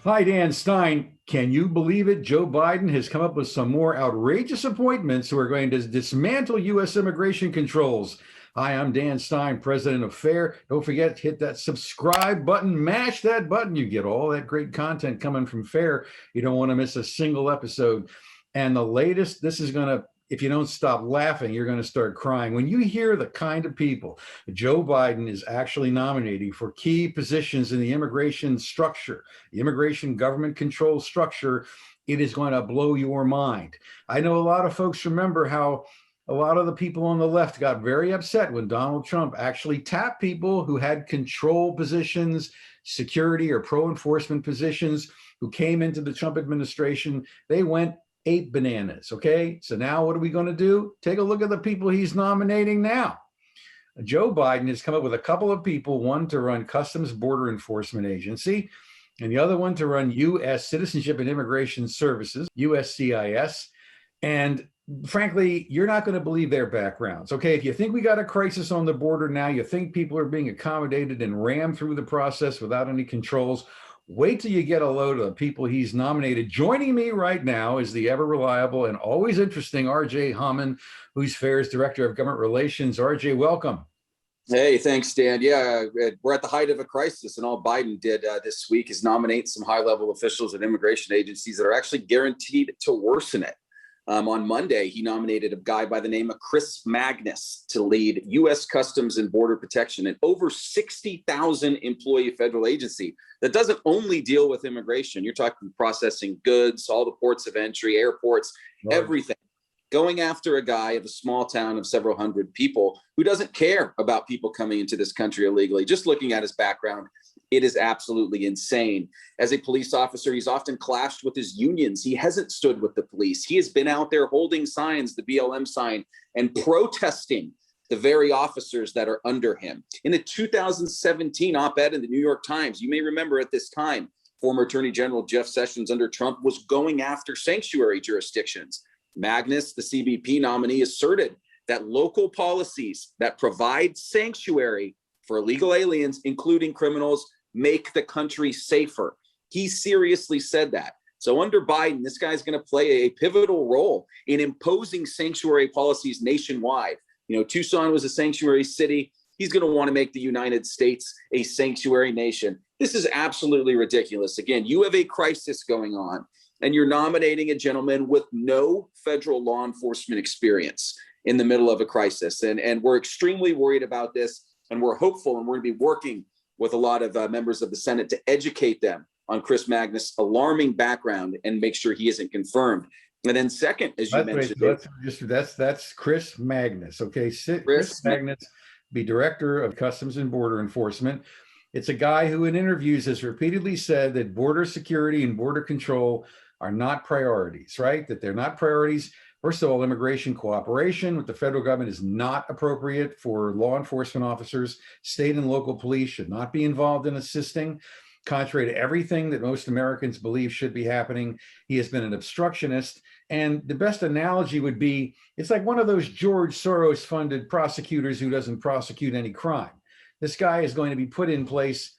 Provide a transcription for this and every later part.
Hi, Dan Stein. Can you believe it? Joe Biden has come up with some more outrageous appointments who are going to dismantle U.S. immigration controls. Hi, I'm Dan Stein, president of FAIR. Don't forget to hit that subscribe button, mash that button. You get all that great content coming from FAIR. You don't want to miss a single episode. And the latest, this is going to, if you don't stop laughing, you're going to start crying. When you hear the kind of people Joe Biden is actually nominating for key positions in the immigration structure, the immigration government control structure, it is going to blow your mind. I know a lot of folks remember how a lot of the people on the left got very upset when Donald Trump actually tapped people who had control positions, security or pro-enforcement positions, who came into the Trump administration. They went ape bananas. Okay, so now what are we going to do? Take a look at the people he's nominating now. Joe Biden has come up with a couple of people, one to run Customs Border Enforcement Agency, and the other one to run U.S. Citizenship and Immigration Services, USCIS. And frankly, you're not going to believe their backgrounds. Okay, if you think we got a crisis on the border now, you think people are being accommodated and rammed through the process without any controls, wait till you get a load of the people he's nominated. Joining me right now is the ever reliable and always interesting RJ Hauman, who's FAIR's Director of Government Relations. RJ, welcome. Hey, thanks, Dan. Yeah, we're at the height of a crisis, and all Biden did this week is nominate some high-level officials at immigration agencies that are actually guaranteed to worsen it. On Monday, he nominated a guy by the name of Chris Magnus to lead U.S. Customs and Border Protection, an over 60,000 employee federal agency that doesn't only deal with immigration. You're talking processing goods, all the ports of entry, airports, everything. Going after a guy of a small town of several hundred people who doesn't care about people coming into this country illegally. Just looking at his background, it is absolutely insane. As a police officer, he's often clashed with his unions. He hasn't stood with the police. He has been out there holding signs, the BLM sign, and protesting the very officers that are under him. In a 2017 op-ed in the New York Times, you may remember at this time, former Attorney General Jeff Sessions under Trump was going after sanctuary jurisdictions. Magnus, the CBP nominee, asserted that local policies that provide sanctuary for illegal aliens, including criminals, make the country safer. He seriously said that. So under Biden, this guy's going to play a pivotal role in imposing sanctuary policies nationwide. You know, Tucson was a sanctuary city. He's going to want to make the United States a sanctuary nation. This is absolutely ridiculous. Again, you have a crisis going on, and you're nominating a gentleman with no federal law enforcement experience in the middle of a crisis. And we're extremely worried about this, and we're hopeful, and we're going to be working with a lot of members of the Senate to educate them on Chris Magnus' alarming background and make sure he isn't confirmed. And then second, as you mentioned, that's Chris Magnus. Okay, Chris Magnus, be Director of Customs and Border Enforcement. It's a guy who in interviews has repeatedly said that border security and border control are not priorities, right? That they're not priorities. First of all, immigration cooperation with the federal government is not appropriate for law enforcement officers. State and local police should not be involved in assisting, contrary to everything that most Americans believe should be happening. He has been an obstructionist. And the best analogy would be, it's like one of those George Soros funded prosecutors who doesn't prosecute any crime. This guy is going to be put in place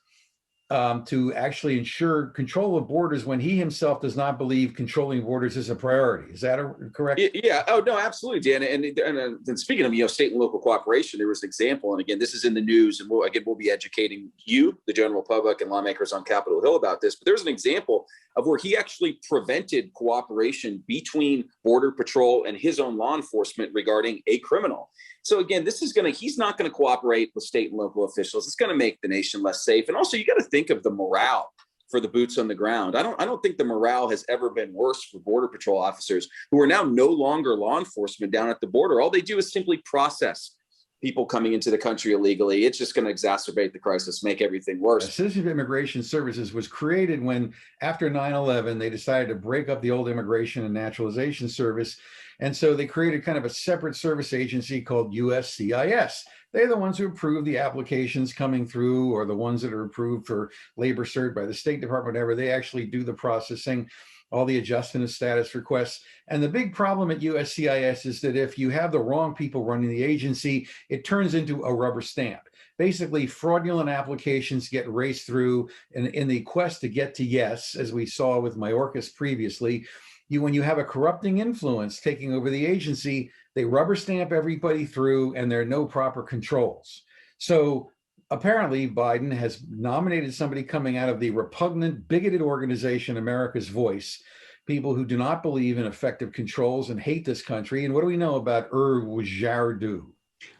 to actually ensure control of borders when he himself does not believe controlling borders is a priority. Is that correct? Yeah. Oh, no, absolutely, Dan. And speaking of, state and local cooperation, there was an example. And again, this is in the news. And we'll be educating you, the general public, and lawmakers on Capitol Hill about this. But there's an example of where he actually prevented cooperation between Border Patrol and his own law enforcement regarding a criminal. So again, he's not going to cooperate with state and local officials. It's going to make the nation less safe. And also, you got to think of the morale for the boots on the ground. I don't think the morale has ever been worse for Border Patrol officers who are now no longer law enforcement down at the border. All they do is simply process people coming into the country illegally. It's just going to exacerbate the crisis, make everything worse. Citizenship and Immigration Services was created when, after 9/11, they decided to break up the old Immigration and Naturalization Service. And so they created kind of a separate service agency called USCIS. They're the ones who approve the applications coming through, or the ones that are approved for labor cert by the State Department, whatever. They actually do the processing. all the adjustment of status requests. And the big problem at USCIS is that if you have the wrong people running the agency, it turns into a rubber stamp. Basically, fraudulent applications get raced through in the quest to get to yes, as we saw with Mayorkas previously. When you have a corrupting influence taking over the agency, they rubber stamp everybody through, and there are no proper controls. So apparently Biden has nominated somebody coming out of the repugnant, bigoted organization America's Voice, people who do not believe in effective controls and hate this country. And what do we know about Jaddou?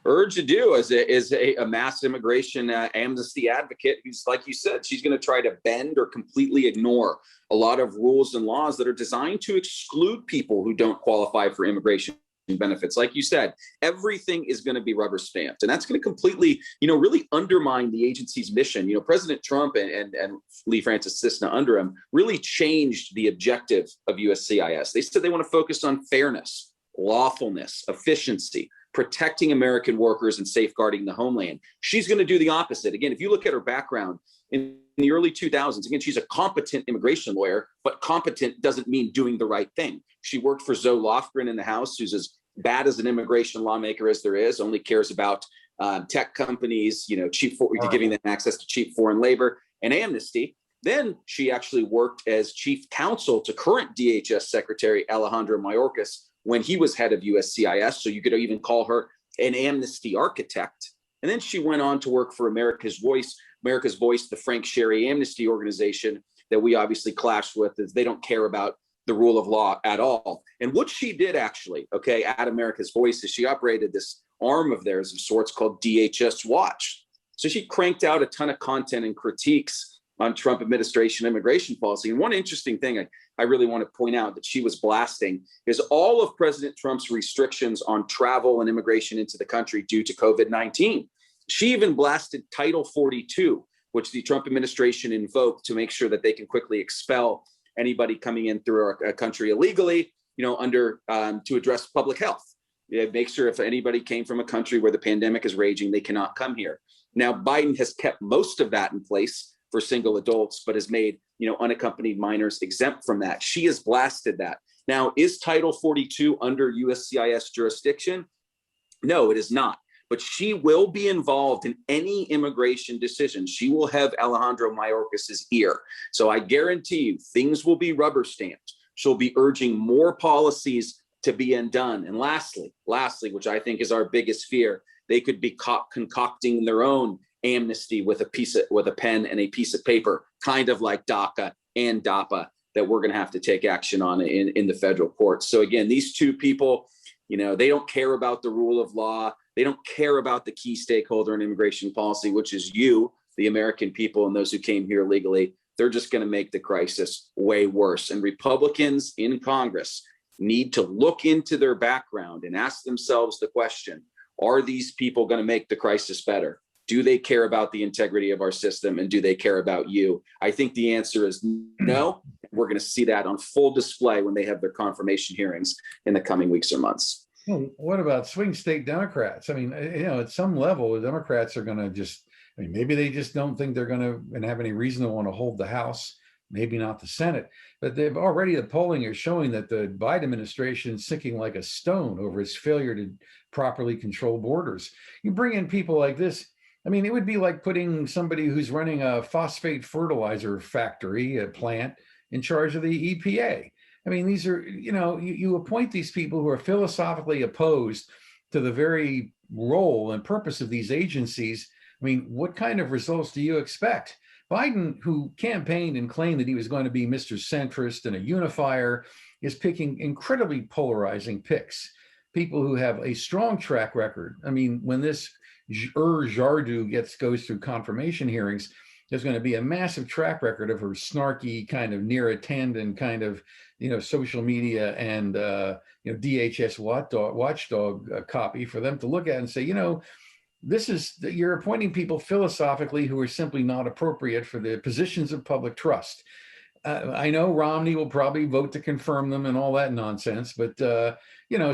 Jaddou is a mass immigration amnesty advocate who's, like you said, she's going to try to bend or completely ignore a lot of rules and laws that are designed to exclude people who don't qualify for immigration benefits. Like you said, everything is going to be rubber stamped, and that's going to completely, really undermine the agency's mission. President Trump and Lee Francis Cisna under him really changed the objective of USCIS. They said they want to focus on fairness, lawfulness, efficiency, protecting American workers and safeguarding the homeland. She's going to do the opposite. Again, if you look at her background in the early 2000s, again, she's a competent immigration lawyer, but competent doesn't mean doing the right thing. She worked for Zoe Lofgren in the House, who's as bad as an immigration lawmaker as there is, only cares about tech companies, giving them access to cheap foreign labor and amnesty. Then she actually worked as chief counsel to current DHS Secretary Alejandro Mayorkas when he was head of USCIS. So you could even call her an amnesty architect. And then she went on to work for America's Voice, the Frank Sherry Amnesty Organization that we obviously clash with, is they don't care about the rule of law at all. And what she did actually, at America's Voice, is she operated this arm of theirs of sorts called DHS Watch. So she cranked out a ton of content and critiques on Trump administration immigration policy. And one interesting thing I really want to point out that she was blasting is all of President Trump's restrictions on travel and immigration into the country due to COVID-19. She even blasted Title 42, which the Trump administration invoked to make sure that they can quickly expel anybody coming in through our country illegally, to address public health. Make sure if anybody came from a country where the pandemic is raging, they cannot come here. Now, Biden has kept most of that in place for single adults, but has made, unaccompanied minors exempt from that. She has blasted that. Now, is Title 42 under USCIS jurisdiction? No, it is not. But she will be involved in any immigration decision. She will have Alejandro Mayorkas' ear. So I guarantee you things will be rubber stamped. She'll be urging more policies to be undone. And lastly, which I think is our biggest fear, they could be concocting their own amnesty with a pen and a piece of paper, kind of like DACA and DAPA, that we're going to have to take action on in the federal courts. So again, these two people, they don't care about the rule of law. They don't care about the key stakeholder in immigration policy, which is you, the American people, and those who came here legally. They're just going to make the crisis way worse. And Republicans in Congress need to look into their background and ask themselves the question, are these people going to make the crisis better? Do they care about the integrity of our system, and do they care about you? I think the answer is no. We're going to see that on full display when they have their confirmation hearings in the coming weeks or months. Well, what about swing state Democrats? I mean, at some level, the Democrats are going to maybe they just don't think they're going to have any reason to want to hold the House, maybe not the Senate, but the polling is showing that the Biden administration is sinking like a stone over its failure to properly control borders. You bring in people like this, I mean, it would be like putting somebody who's running a phosphate fertilizer factory, a plant, in charge of the EPA. I mean, these are, you appoint these people who are philosophically opposed to the very role and purpose of these agencies. I mean, what kind of results do you expect? Biden, who campaigned and claimed that he was going to be Mr. Centrist and a unifier, is picking incredibly polarizing picks. People who have a strong track record. I mean, when this Jaddou goes through confirmation hearings, there's going to be a massive track record of her snarky kind of near attendant kind of, social media and, DHS watchdog copy for them to look at and say, you're appointing people philosophically who are simply not appropriate for the positions of public trust. I know Romney will probably vote to confirm them and all that nonsense, but,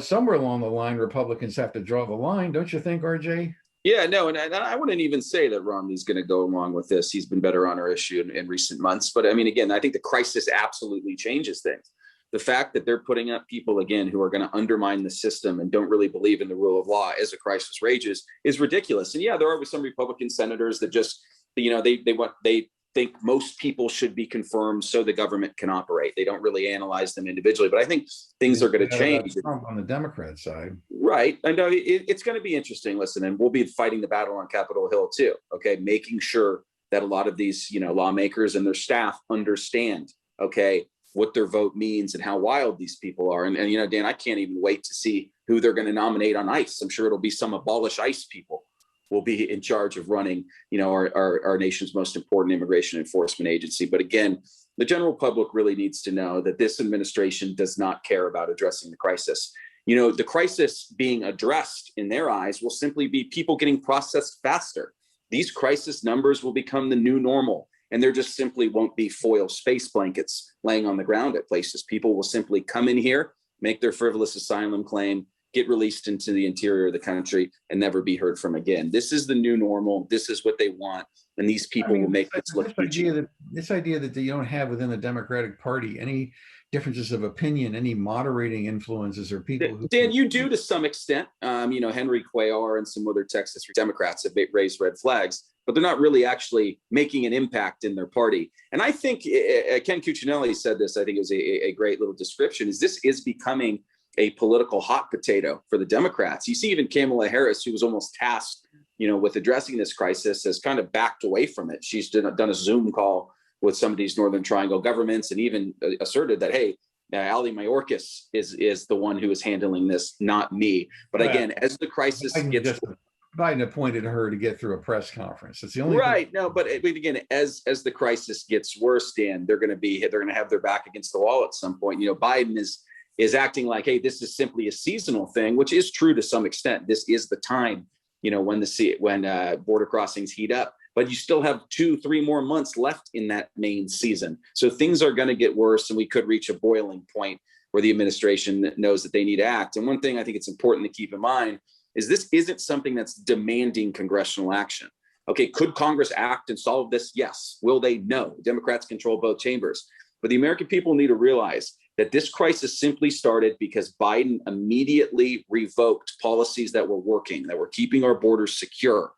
somewhere along the line, Republicans have to draw the line, don't you think, RJ? Yeah, no, and I wouldn't even say that Romney's going to go along with this. He's been better on our issue in recent months. But I mean, again, I think the crisis absolutely changes things. the fact that they're putting up people again who are going to undermine the system and don't really believe in the rule of law as a crisis rages is ridiculous. And yeah, there are some Republican senators that just, they think most people should be confirmed so the government can operate. They don't really analyze them individually, but I think things are going to change. Trump on the Democrat side. Right. I know it's going to be interesting. Listen, and we'll be fighting the battle on Capitol Hill too. Okay. Making sure that a lot of these, lawmakers and their staff understand, okay, what their vote means and how wild these people are. And Dan, I can't even wait to see who they're going to nominate on ICE. I'm sure it'll be some abolish ICE people will be in charge of running, our nation's most important immigration enforcement agency. But again, the general public really needs to know that this administration does not care about addressing the crisis. The crisis being addressed in their eyes will simply be people getting processed faster. These crisis numbers will become the new normal, and there just simply won't be foil space blankets laying on the ground at places. People will simply come in here, make their frivolous asylum claim, get released into the interior of the country, and never be heard from again. This is the new normal. This is what they want. And these people will make this look peachy. This idea that you don't have within the Democratic Party any differences of opinion, any moderating influences or people who— Dan, you do to some extent. Henry Cuellar and some other Texas Democrats have raised red flags, but they're not really actually making an impact in their party. And I think Ken Cuccinelli said this, I think it was a great little description, is this is becoming a political hot potato for the Democrats. You see even Kamala Harris, who was almost tasked, with addressing this crisis, has kind of backed away from it. She's done a Zoom call with some of these Northern Triangle governments and even asserted that, hey, Ali Mayorkas is the one who is handling this, not me. But again, as the crisis gets— Biden appointed her to get through a press conference. It's the only right. No, but again, as the crisis gets worse, Dan, they're going to have their back against the wall at some point. Biden is acting like, hey, this is simply a seasonal thing, which is true to some extent. This is the time, when border crossings heat up, but you still have 2-3 more months left in that main season. So things are going to get worse, and we could reach a boiling point where the administration knows that they need to act. And one thing I think it's important to keep in mind is this isn't something that's demanding congressional action. Okay, could Congress act and solve this? Yes. Will they? No. Democrats control both chambers. But the American people need to realize that this crisis simply started because Biden immediately revoked policies that were working, that were keeping our borders secure.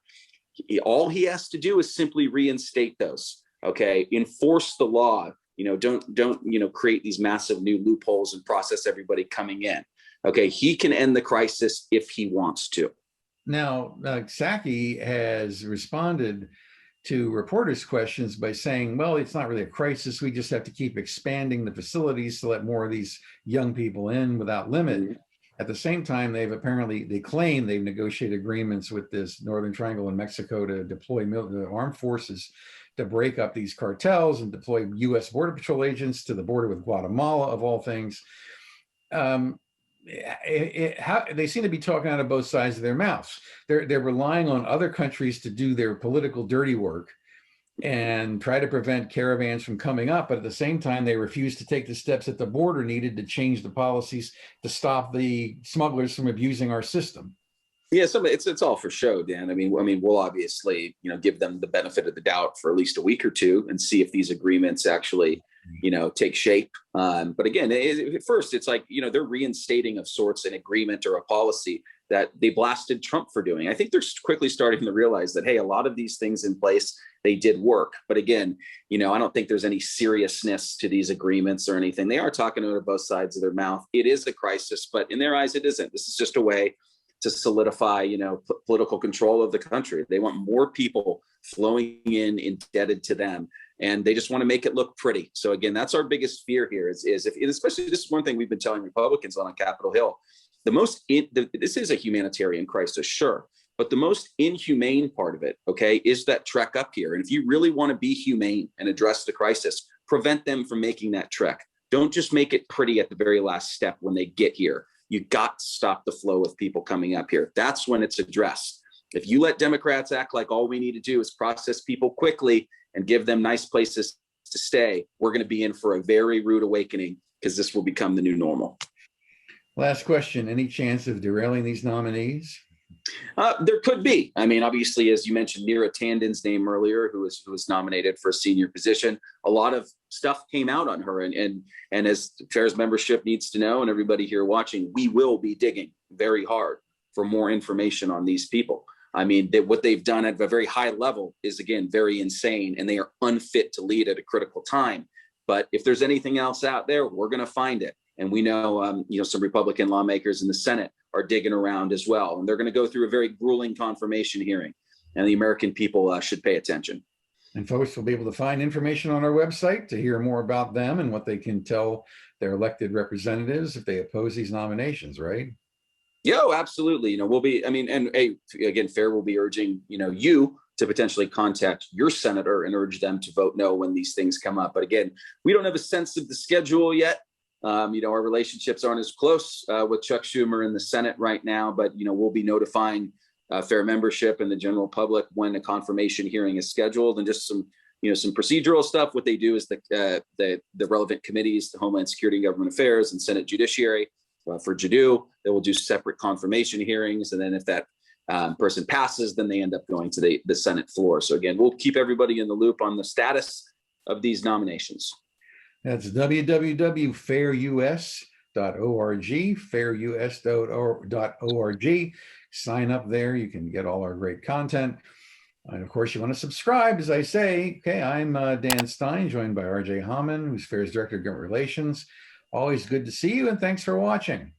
All he has to do is simply reinstate those. Okay, enforce the law. Don't create these massive new loopholes and process everybody coming in. Okay, he can end the crisis if he wants to. Now, Psaki has responded to reporters' questions by saying, well, it's not really a crisis. We just have to keep expanding the facilities to let more of these young people in without limit. Mm-hmm. At the same time, they claim they've negotiated agreements with this Northern Triangle in Mexico to deploy armed forces to break up these cartels and deploy U.S. Border Patrol agents to the border with Guatemala, of all things. They seem to be talking out of both sides of their mouths. They're relying on other countries to do their political dirty work and try to prevent caravans from coming up, but at the same time, they refuse to take the steps at the border needed to change the policies to stop the smugglers from abusing our system. Yeah, it's all for show, Dan. I mean, we'll obviously, give them the benefit of the doubt for at least a week or two and see if these agreements actually, take shape. But again, at first, it's like, they're reinstating of sorts an agreement or a policy that they blasted Trump for doing. I think they're quickly starting to realize that, hey, a lot of these things in place, they did work. But again, I don't think there's any seriousness to these agreements or anything. They are talking out of both sides of their mouth. It is a crisis, but in their eyes, it isn't. This is just a way to solidify, political control of the country. They want more people flowing in indebted to them, and they just want to make it look pretty. So again, that's our biggest fear here is if, especially this is one thing we've been telling Republicans on Capitol Hill, this is a humanitarian crisis, sure, but the most inhumane part of it, okay, is that trek up here. And if you really want to be humane and address the crisis, prevent them from making that trek. Don't just make it pretty at the very last step when they get here. You got to stop the flow of people coming up here. That's when it's addressed. If you let Democrats act like all we need to do is process people quickly and give them nice places to stay, we're going to be in for a very rude awakening because this will become the new normal. Last question. Any chance of derailing these nominees? There could be. I mean, obviously, as you mentioned, Neera Tanden's name earlier, who was nominated for a senior position. A lot of stuff came out on her, and as FAIR's membership needs to know, and everybody here watching, we will be digging very hard for more information on these people. I mean, what they've done at a very high level is, again, very insane, and they are unfit to lead at a critical time. But if there's anything else out there, we're going to find it. And we know, some Republican lawmakers in the Senate are digging around as well. And they're going to go through a very grueling confirmation hearing. And the American people should pay attention. And folks will be able to find information on our website to hear more about them and what they can tell their elected representatives if they oppose these nominations, right? Yeah, absolutely. We'll be, and again, FAIR will be urging, you to potentially contact your senator and urge them to vote no when these things come up. But again, we don't have a sense of the schedule yet. Our relationships aren't as close with Chuck Schumer in the Senate right now, but, we'll be notifying FAIR membership and the general public when a confirmation hearing is scheduled, and just some procedural stuff. What they do is the relevant committees, the Homeland Security and Government Affairs and Senate Judiciary, for Jaddou, they will do separate confirmation hearings. And then if that person passes, then they end up going to the Senate floor. So again, we'll keep everybody in the loop on the status of these nominations. That's www.fairus.org, fairus.org. Sign up there. You can get all our great content. And of course, you want to subscribe, as I say. Okay, I'm Dan Stein, joined by RJ Hauman, who's FAIR's Director of Government Relations. Always good to see you, and thanks for watching.